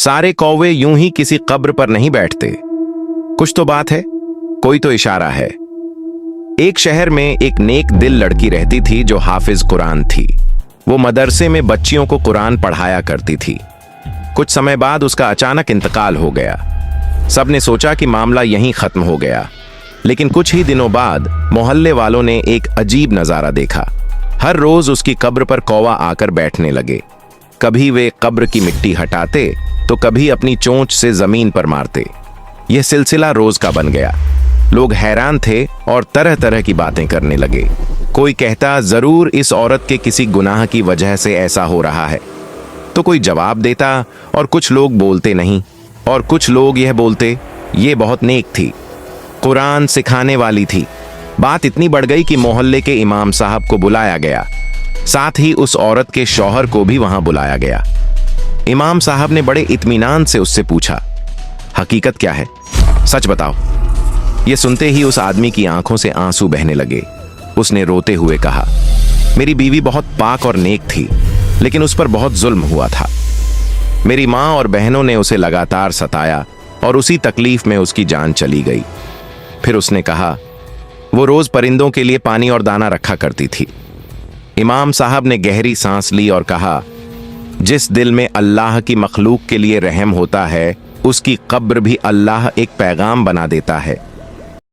सारे कौवे यूं ही किसी कब्र पर नहीं बैठते। कुछ तो बात है, कोई तो इशारा है। एक शहर में एक नेक दिल लड़की रहती थी जो हाफिज कुरान थी। वो मदरसे में बच्चियों को कुरान पढ़ाया करती थी। कुछ समय बाद उसका अचानक इंतकाल हो गया। सबने सोचा कि मामला यहीं खत्म हो गया, लेकिन कुछ ही दिनों बाद मोहल्ले वालों ने एक अजीब नजारा देखा। हर रोज उसकी कब्र पर कौवा आकर बैठने लगे। कभी वे कब्र की मिट्टी हटाते तो कभी अपनी चोंच से जमीन पर मारते। यह सिलसिला रोज का बन गया। लोग हैरान थे और तरह तरह की बातें करने लगे। कोई कहता जरूर इस औरत के किसी गुनाह की वजह से ऐसा हो रहा है, तो कोई जवाब देता और कुछ लोग बोलते नहीं, और कुछ लोग यह बोलते ये बहुत नेक थी, कुरान सिखाने वाली थी। बात इतनी बढ़ गई कि मोहल्ले के इमाम साहब को बुलाया गया। साथ ही उस औरत के शौहर को भी वहां बुलाया गया। इमाम साहब ने बड़े इत्मीनान से उससे पूछा, हकीकत क्या है, सच बताओ। यह सुनते ही उस आदमी की आंखों से आंसू बहने लगे। उसने रोते हुए कहा, मेरी बीवी बहुत पाक और नेक थी, लेकिन उस पर बहुत जुल्म हुआ था। मेरी माँ और बहनों ने उसे लगातार सताया और उसी तकलीफ में उसकी जान चली गई। फिर उसने कहा, वो रोज परिंदों के लिए पानी और दाना रखा करती थी। इमाम साहब ने गहरी सांस ली और कहा, जिस दिल में अल्लाह की मखलूक के लिए रहम होता है, उसकी कब्र भी अल्लाह एक पैगाम बना देता है।